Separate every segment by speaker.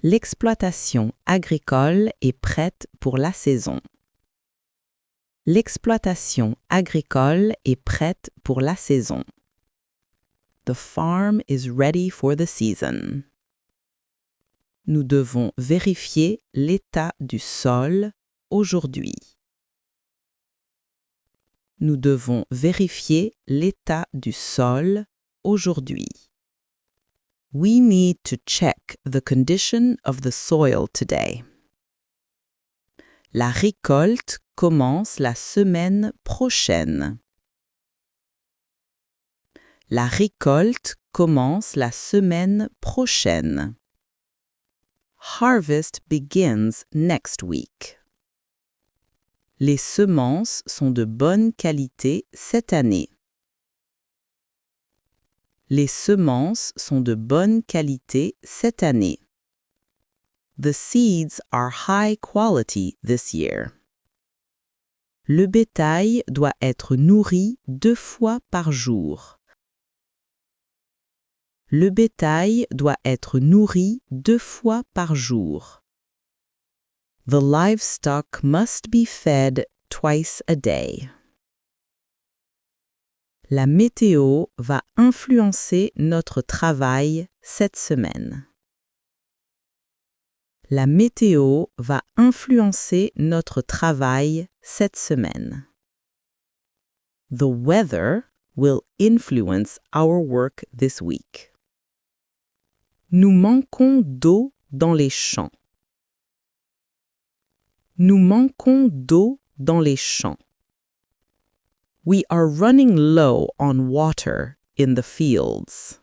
Speaker 1: L'exploitation agricole est prête pour la saison. L'exploitation agricole est prête pour la saison. The farm is ready for the season. Nous devons vérifier l'état du sol aujourd'hui. Nous devons vérifier l'état du sol aujourd'hui. We need to check the condition of the soil today. La récolte commence la semaine prochaine. La récolte commence la semaine prochaine. Harvest begins next week. Les semences sont de bonne qualité cette année. Les semences sont de bonne qualité cette année. The seeds are high quality this year. Le bétail doit être nourri 2 fois par jour. Le bétail doit être nourri 2 fois par jour. The livestock must be fed twice a day. La météo va influencer notre travail cette semaine. La météo va influencer notre travail cette semaine. The weather will influence our work this week. Nous manquons d'eau dans les champs. Nous manquons d'eau dans les champs. We are running low on water in the fields.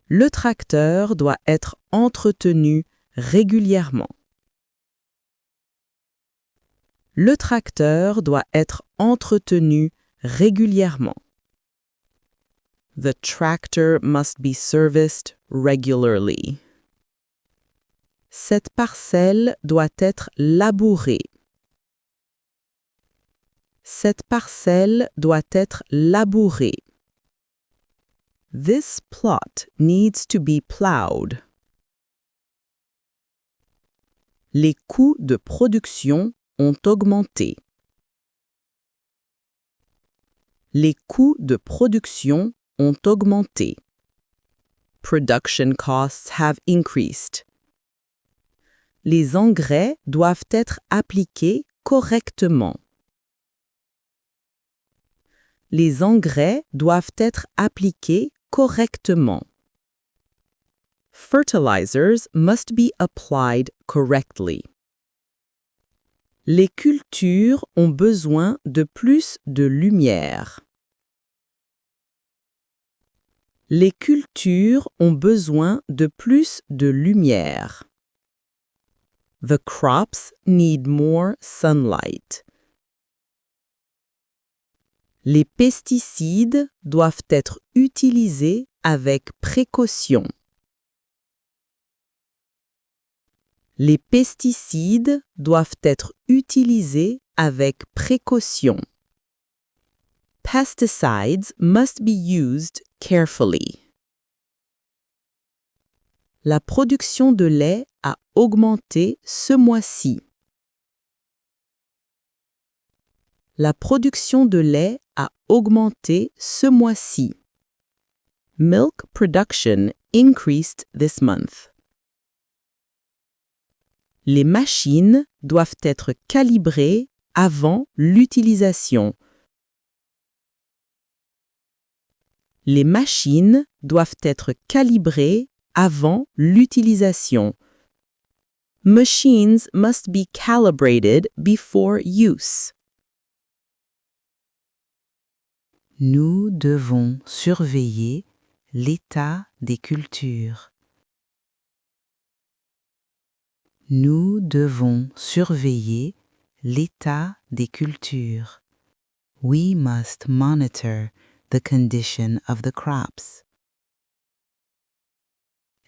Speaker 1: Le tracteur doit être entretenu régulièrement. Le tracteur doit être entretenu régulièrement. The tractor must be serviced regularly. Cette parcelle doit être labourée. Cette parcelle doit être labourée. This plot needs to be plowed. Les coûts de production ont augmenté. Les coûts de production ont augmenté. Production costs have increased. Les engrais doivent être appliqués correctement. Les engrais doivent être appliqués correctement. Fertilizers must be applied correctly. Les cultures ont besoin de plus de lumière. Les cultures ont besoin de plus de lumière. The crops need more sunlight. Les pesticides doivent être utilisés avec précaution. Les pesticides doivent être utilisés avec précaution. Pesticides must be used carefully. La production de lait a augmenté ce mois-ci. La production de lait a augmenté ce mois-ci. Milk production increased this month. Les machines doivent être calibrées avant l'utilisation. Les machines doivent être calibrées avant l'utilisation. Machines must be calibrated before use. Nous devons surveiller l'état des cultures. Nous devons surveiller l'état des cultures. We must monitor the condition of the crops.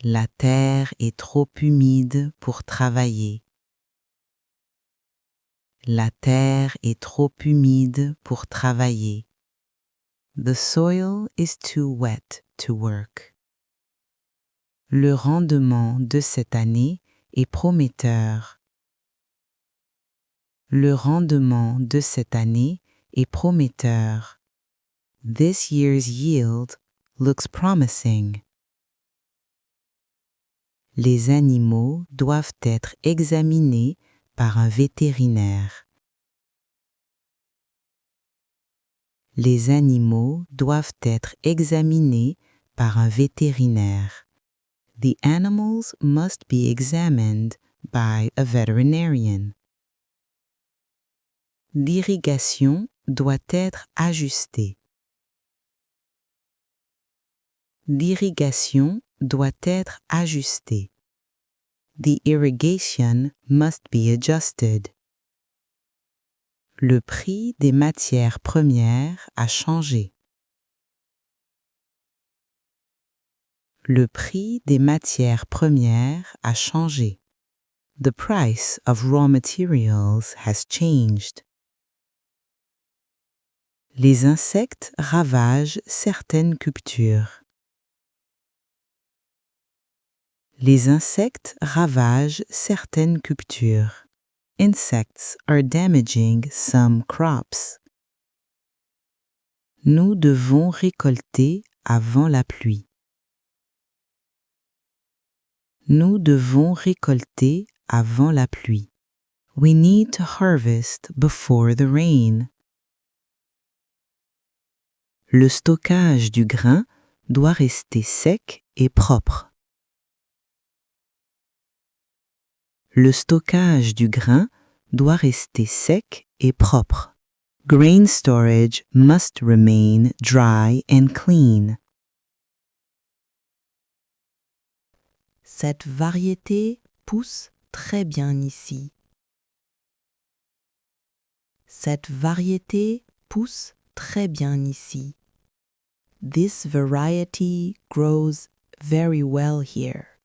Speaker 1: La terre est trop humide pour travailler. La terre est trop humide pour travailler. The soil is too wet to work. Le rendement de cette année est prometteur. Le rendement de cette année est prometteur. This year's yield looks promising. Les animaux doivent être examinés par un vétérinaire. Les animaux doivent être examinés par un vétérinaire. The animals must be examined by a veterinarian. L'irrigation doit être ajustée. L'irrigation doit être ajustée. The irrigation must be adjusted. Le prix des matières premières a changé. Le prix des matières premières a changé. The price of raw materials has changed. Les insectes ravagent certaines cultures. Les insectes ravagent certaines cultures. Insects are damaging some crops. Nous devons récolter avant la pluie. Nous devons récolter avant la pluie. We need to harvest before the rain. Le stockage du grain doit rester sec et propre. Le stockage du grain doit rester sec et propre. Grain storage must remain dry and clean. Cette variété pousse très bien ici. Cette variété pousse très bien ici. This variety grows very well here.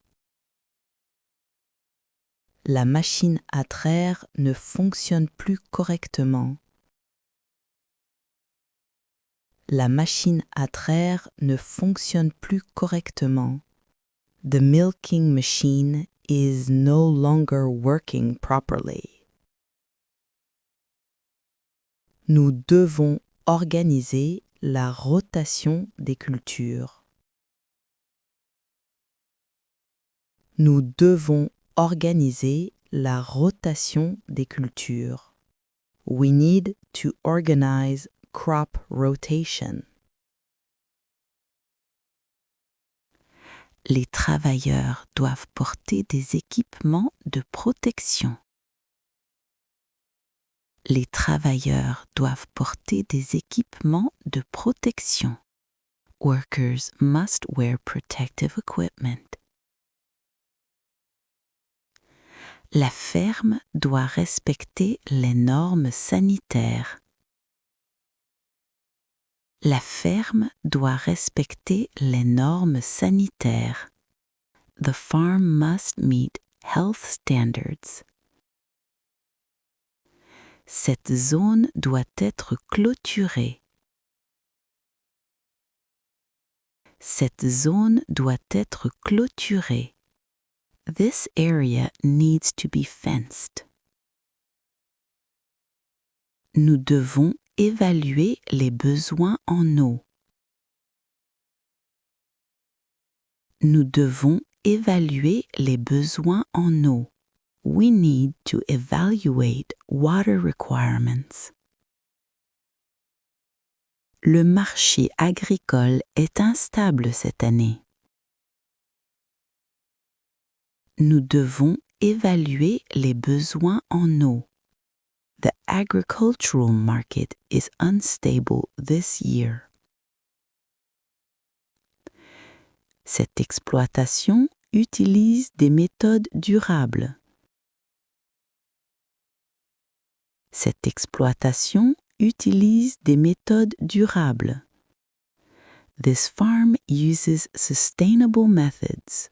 Speaker 1: La machine à traire ne fonctionne plus correctement. La machine à traire ne fonctionne plus correctement. The milking machine is no longer working properly. Nous devons organiser la rotation des cultures. Nous devons organiser la rotation des cultures. We need to organize crop rotation. Les travailleurs doivent porter des équipements de protection. Les travailleurs doivent porter des équipements de protection. Workers must wear protective equipment. La ferme doit respecter les normes sanitaires. La ferme doit respecter les normes sanitaires. The farm must meet health standards. Cette zone doit être clôturée. Cette zone doit être clôturée. This area needs to be fenced. Nous devons évaluer les besoins en eau. Nous devons évaluer les besoins en eau. We need to evaluate water requirements. Le marché agricole est instable cette année. Nous devons évaluer les besoins en eau. The agricultural market is unstable this year. Cette exploitation utilise des méthodes durables. Cette exploitation utilise des méthodes durables. This farm uses sustainable methods.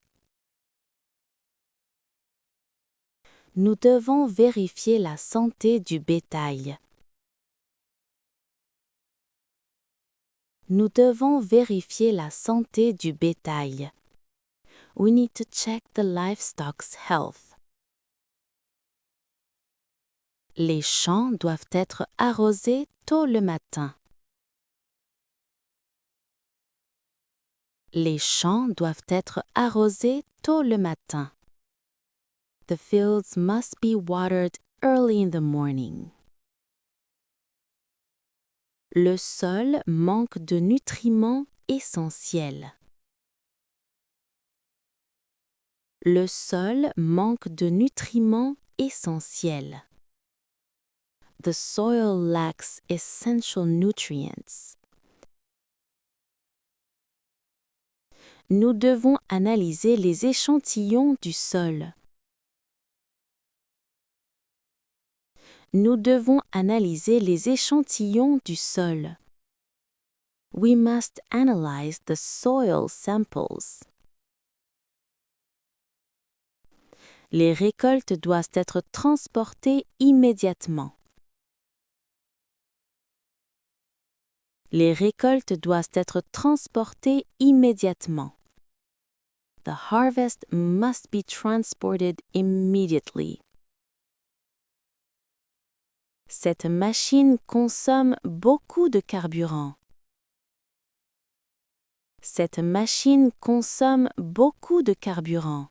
Speaker 1: Nous devons vérifier la santé du bétail. Nous devons vérifier la santé du bétail.
Speaker 2: We need to check the livestock's health. Les champs doivent être arrosés tôt le matin. Les champs doivent être arrosés tôt le matin. The fields must be watered early in the morning. Le sol manque de nutriments essentiels. Le sol manque de nutriments essentiels. The soil lacks essential nutrients. Nous devons analyser les échantillons du sol. Nous devons analyser les échantillons du sol. We must analyze the soil samples. Les récoltes doivent être transportées immédiatement. Les récoltes doivent être transportées immédiatement. The harvest must be transported immediately. Cette machine consomme beaucoup de carburant. Cette machine consomme beaucoup de carburant.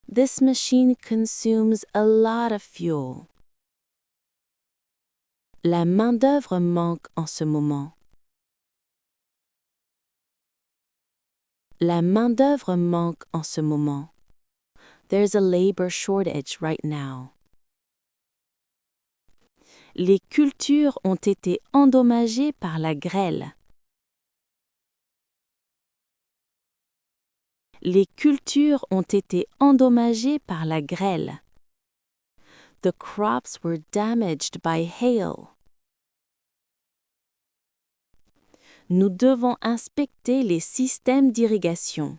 Speaker 2: This machine consumes a lot of fuel. La main-d'œuvre manque en ce moment. La main-d'œuvre manque en ce moment. There's a labor shortage right now. Les cultures ont été endommagées par la grêle. Les cultures ont été endommagées par la grêle. The crops were damaged by hail. Nous devons inspecter les systèmes d'irrigation.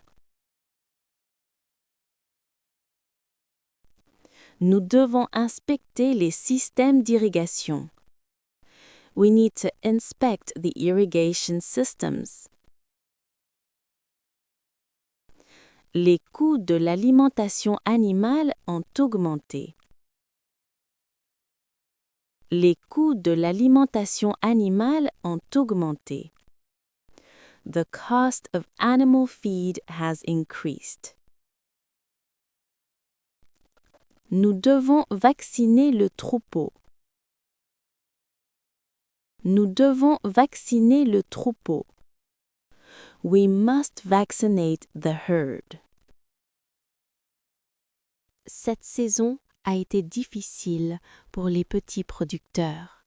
Speaker 2: Nous devons inspecter les systèmes d'irrigation. We need to inspect the irrigation systems. Les coûts de l'alimentation animale ont augmenté. Les coûts de l'alimentation animale ont augmenté. The cost of animal feed has increased. Nous devons vacciner le troupeau. Nous devons vacciner le troupeau. We must vaccinate the herd. Cette saison a été difficile pour les petits producteurs.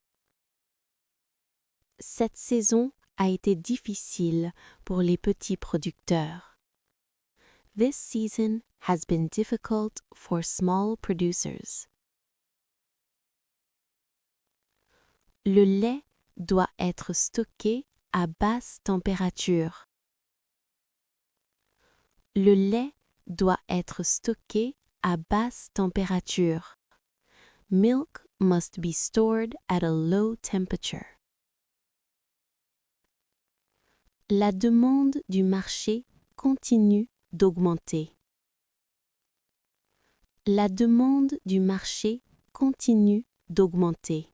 Speaker 2: Cette saison a été difficile pour les petits producteurs. This season has been difficult for small producers. Le lait doit être stocké à basse température. Le lait doit être stocké à basse température. Milk must be stored at a low temperature. La demande du marché continue d'augmenter. La demande du marché continue d'augmenter.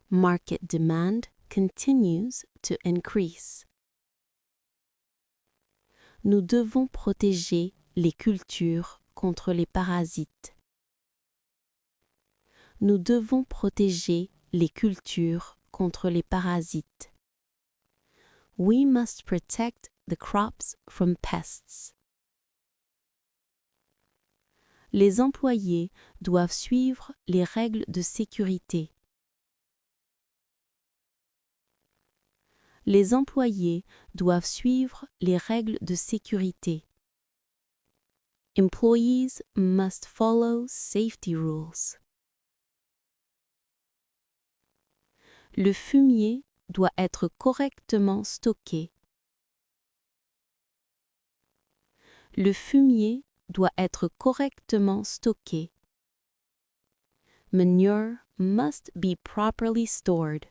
Speaker 2: Market demand continues to increase. Nous devons protéger les cultures contre les parasites. Nous devons protéger les cultures contre les parasites. We must protect the crops from pests. Les employés doivent suivre les règles de sécurité. Les employés doivent suivre les règles de sécurité. Employees must follow safety rules. Le fumier doit être correctement stocké. Le fumier doit être correctement stocké. Manure must be properly stored.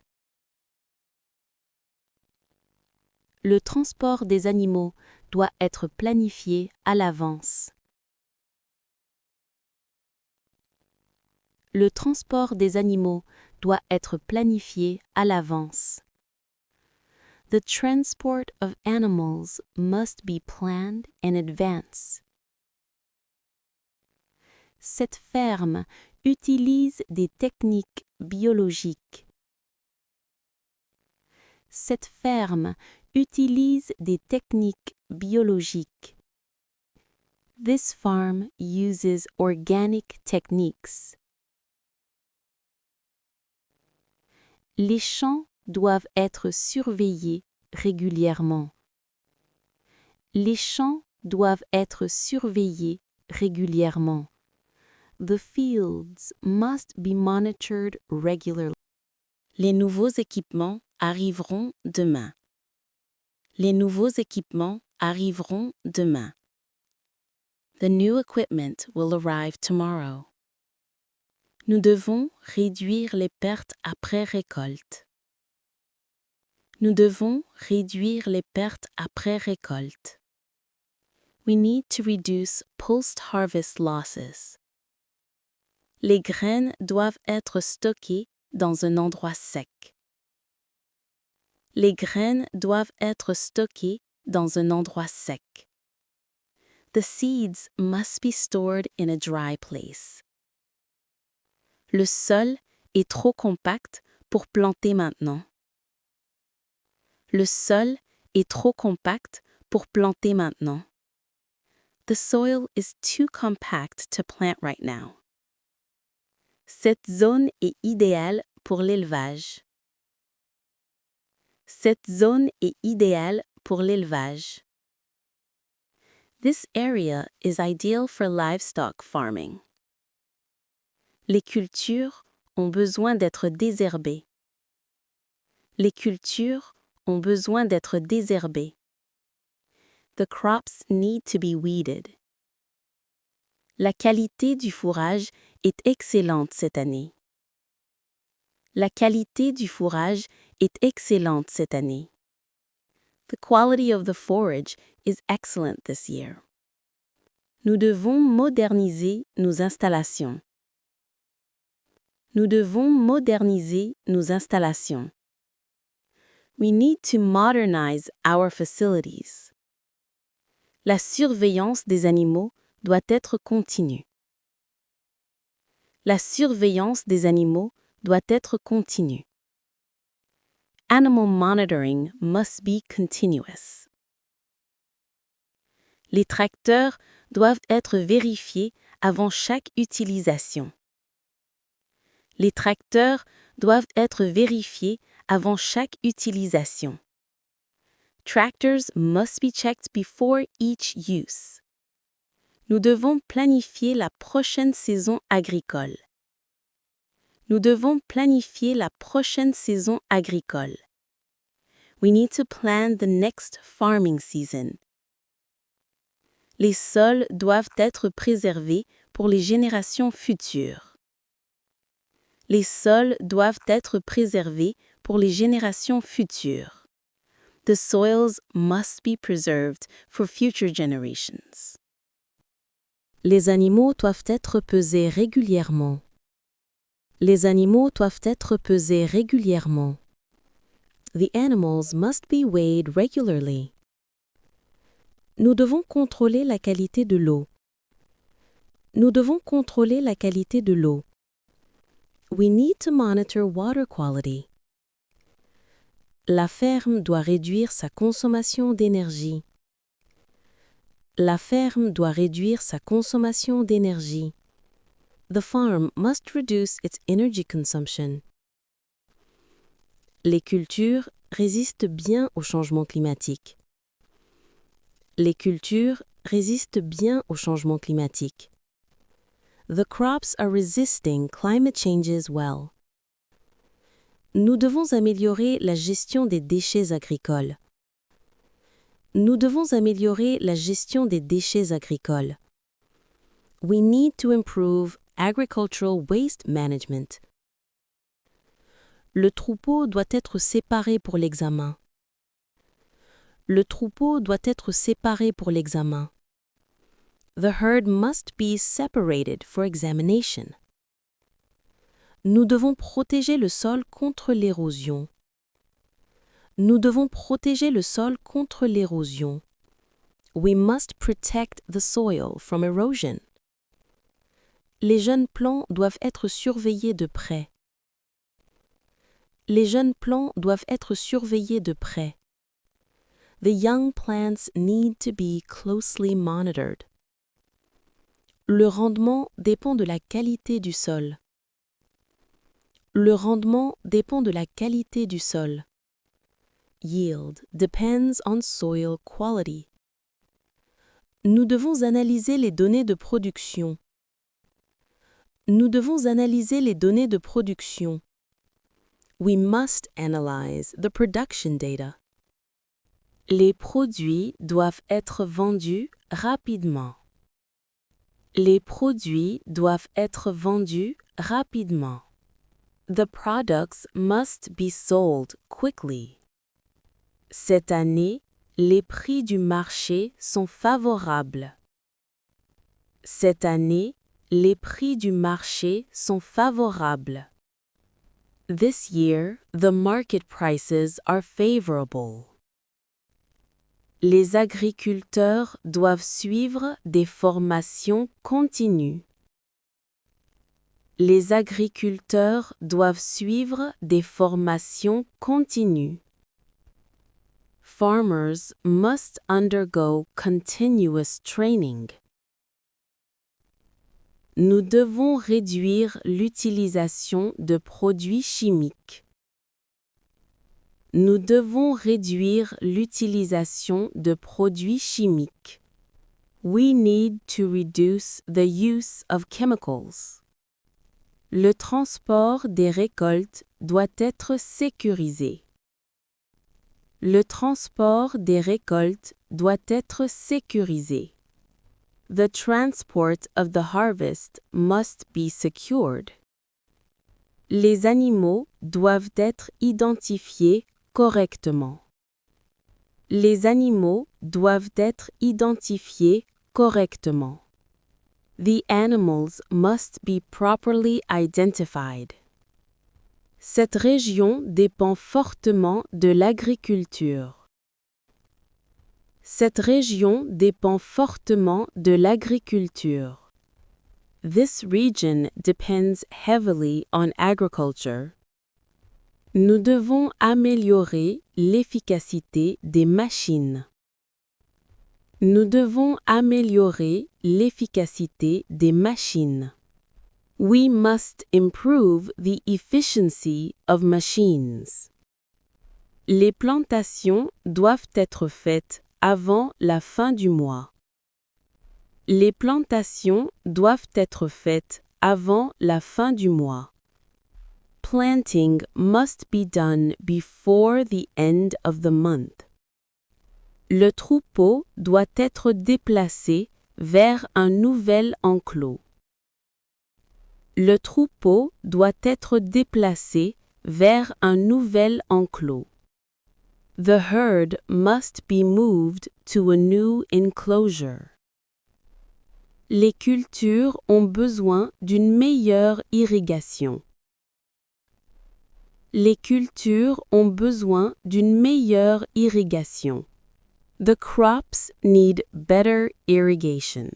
Speaker 2: Le transport des animaux doit être planifié à l'avance. Le transport des animaux doit être planifié à l'avance. The transport of animals must be planned in advance. Cette ferme utilise des techniques biologiques. Cette ferme utilise des techniques biologiques. This farm uses organic techniques. Les champs doivent être surveillés régulièrement. Les champs doivent être surveillés régulièrement. The fields must be monitored regularly. Les nouveaux équipements arriveront demain. Les nouveaux équipements arriveront demain. The new equipment will arrive tomorrow. Nous devons réduire les pertes après récolte. Nous devons réduire les pertes après récolte. We need to reduce post-harvest losses. Les graines doivent être stockées dans un endroit sec. Les graines doivent être stockées dans un endroit sec. The seeds must be stored in a dry place. Le sol est trop compact pour planter maintenant. Le sol est trop compact pour planter maintenant. The soil is too compact to plant right now. Cette zone est idéale pour l'élevage. Cette zone est idéale pour l'élevage. This area is ideal for livestock farming. Les cultures ont besoin d'être désherbées. Les cultures ont besoin d'être désherbées. The crops need to be weeded. La qualité du fourrage est excellente cette année. La qualité du fourrage est excellente cette année. The quality of the forage is excellent this year. Nous devons moderniser nos installations. Nous devons moderniser nos installations. We need to modernize our facilities. La surveillance des animaux doit être continue. La surveillance des animaux doit être continue. Animal monitoring must be continuous. Les tracteurs doivent être vérifiés avant chaque utilisation. Les tracteurs doivent être vérifiés avant chaque utilisation. Tractors must be checked before each use. Nous devons planifier la prochaine saison agricole. Nous devons planifier la prochaine saison agricole. We need to plan the next farming season. Les sols doivent être préservés pour les générations futures. Les sols doivent être préservés pour les générations futures. The soils must be preserved for future generations. Les animaux doivent être pesés régulièrement. Les animaux doivent être pesés régulièrement. The animals must be weighed regularly. Nous devons contrôler la qualité de l'eau. Nous devons contrôler la qualité de l'eau. We need to monitor water quality. La ferme doit réduire sa consommation d'énergie. La ferme doit réduire sa consommation d'énergie. The farm must reduce its energy consumption. Les cultures résistent bien au changement climatique. Les cultures résistent bien au changement climatique. The crops are resisting climate changes well. Nous devons améliorer la gestion des déchets agricoles. Nous devons améliorer la gestion des déchets agricoles. We need to improve agricultural waste management. Le troupeau doit être séparé pour l'examen. Le troupeau doit être séparé pour l'examen. The herd must be separated for examination. Nous devons protéger le sol contre l'érosion. Nous devons protéger le sol contre l'érosion. We must protect the soil from erosion. Les jeunes plants doivent être surveillés de près. Les jeunes plants doivent être surveillés de près. The young plants need to be closely monitored. Le rendement dépend de la qualité du sol. Le rendement dépend de la qualité du sol. Yield depends on soil quality. Nous devons analyser les données de production. Nous devons analyser les données de production. We must analyze the production data. Les produits doivent être vendus rapidement. Les produits doivent être vendus rapidement. The products must be sold quickly. Cette année, les prix du marché sont favorables. Cette année, les prix du marché sont favorables. This year, the market prices are favorable. Les agriculteurs doivent suivre des formations continues. Les agriculteurs doivent suivre des formations continues. Farmers must undergo continuous training. Nous devons réduire l'utilisation de produits chimiques. Nous devons réduire l'utilisation de produits chimiques. We need to reduce the use of chemicals. Le transport des récoltes doit être sécurisé. Le transport des récoltes doit être sécurisé. The transport of the harvest must be secured. Les animaux doivent être identifiés correctement. Les animaux doivent être identifiés correctement. The animals must be properly identified. Cette région dépend fortement de l'agriculture. Cette région dépend fortement de l'agriculture. This region depends heavily on agriculture. Nous devons améliorer l'efficacité des machines. Nous devons améliorer l'efficacité des machines. We must improve the efficiency of machines. Les plantations doivent être faites avant la fin du mois. Les plantations doivent être faites avant la fin du mois. Planting must be done before the end of the month. Le troupeau doit être déplacé vers un nouvel enclos. Le troupeau doit être déplacé vers un nouvel enclos. The herd must be moved to a new enclosure. Les cultures ont besoin d'une meilleure irrigation. Les cultures ont besoin d'une meilleure irrigation. The crops need better irrigation.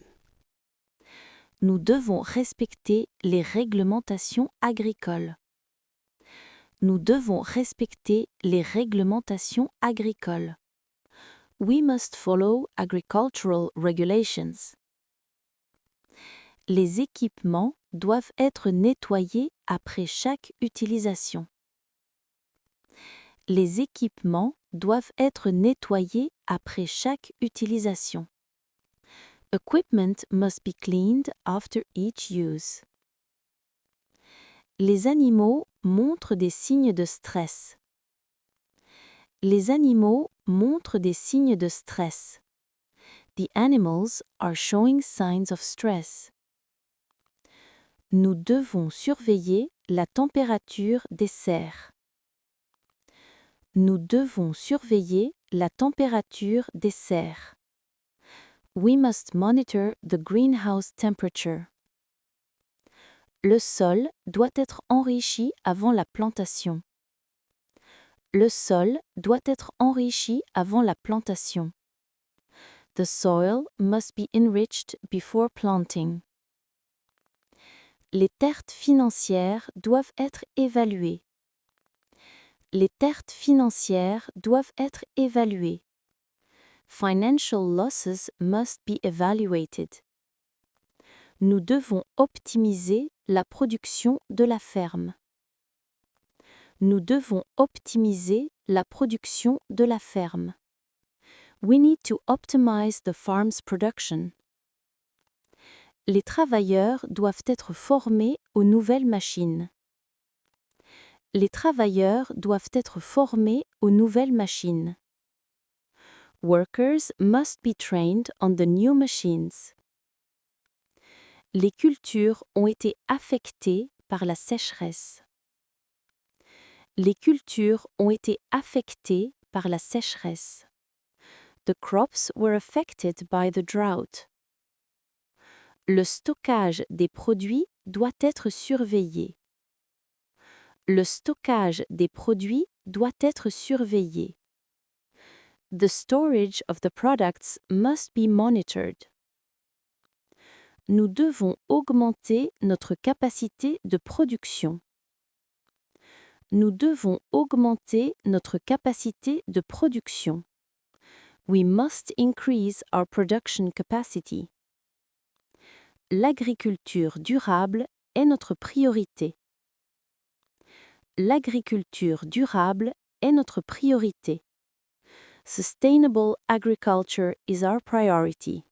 Speaker 2: Nous devons respecter les réglementations agricoles. Nous devons respecter les réglementations agricoles. We must follow agricultural regulations. Les équipements doivent être nettoyés après chaque utilisation. Les équipements doivent être nettoyés après chaque utilisation. Equipment must be cleaned after each use. Les animaux montrent des signes de stress. Les animaux montrent des signes de stress. The animals are showing signs of stress. Nous devons surveiller la température des serres. Nous devons surveiller la température des serres. We must monitor the greenhouse temperature. Le sol doit être enrichi avant la plantation. Le sol doit être enrichi avant la plantation. The soil must be enriched before planting. Les pertes financières doivent être évaluées. Les pertes financières doivent être évaluées. Financial losses must be evaluated. Nous devons optimiser la production de la ferme. Nous devons optimiser la production de la ferme. We need to optimize the farm's production. Les travailleurs doivent être formés aux nouvelles machines. Les travailleurs doivent être formés aux nouvelles machines. Workers must be trained on the new machines. Les cultures ont été affectées par la sécheresse. Les cultures ont été affectées par la sécheresse. The crops were affected by the drought. Le stockage des produits doit être surveillé. Le stockage des produits doit être surveillé. The storage of the products must be monitored. Nous devons augmenter notre capacité de production. Nous devons augmenter notre capacité de production. We must increase our production capacity. L'agriculture durable est notre priorité. L'agriculture durable est notre priorité. Sustainable agriculture is our priority.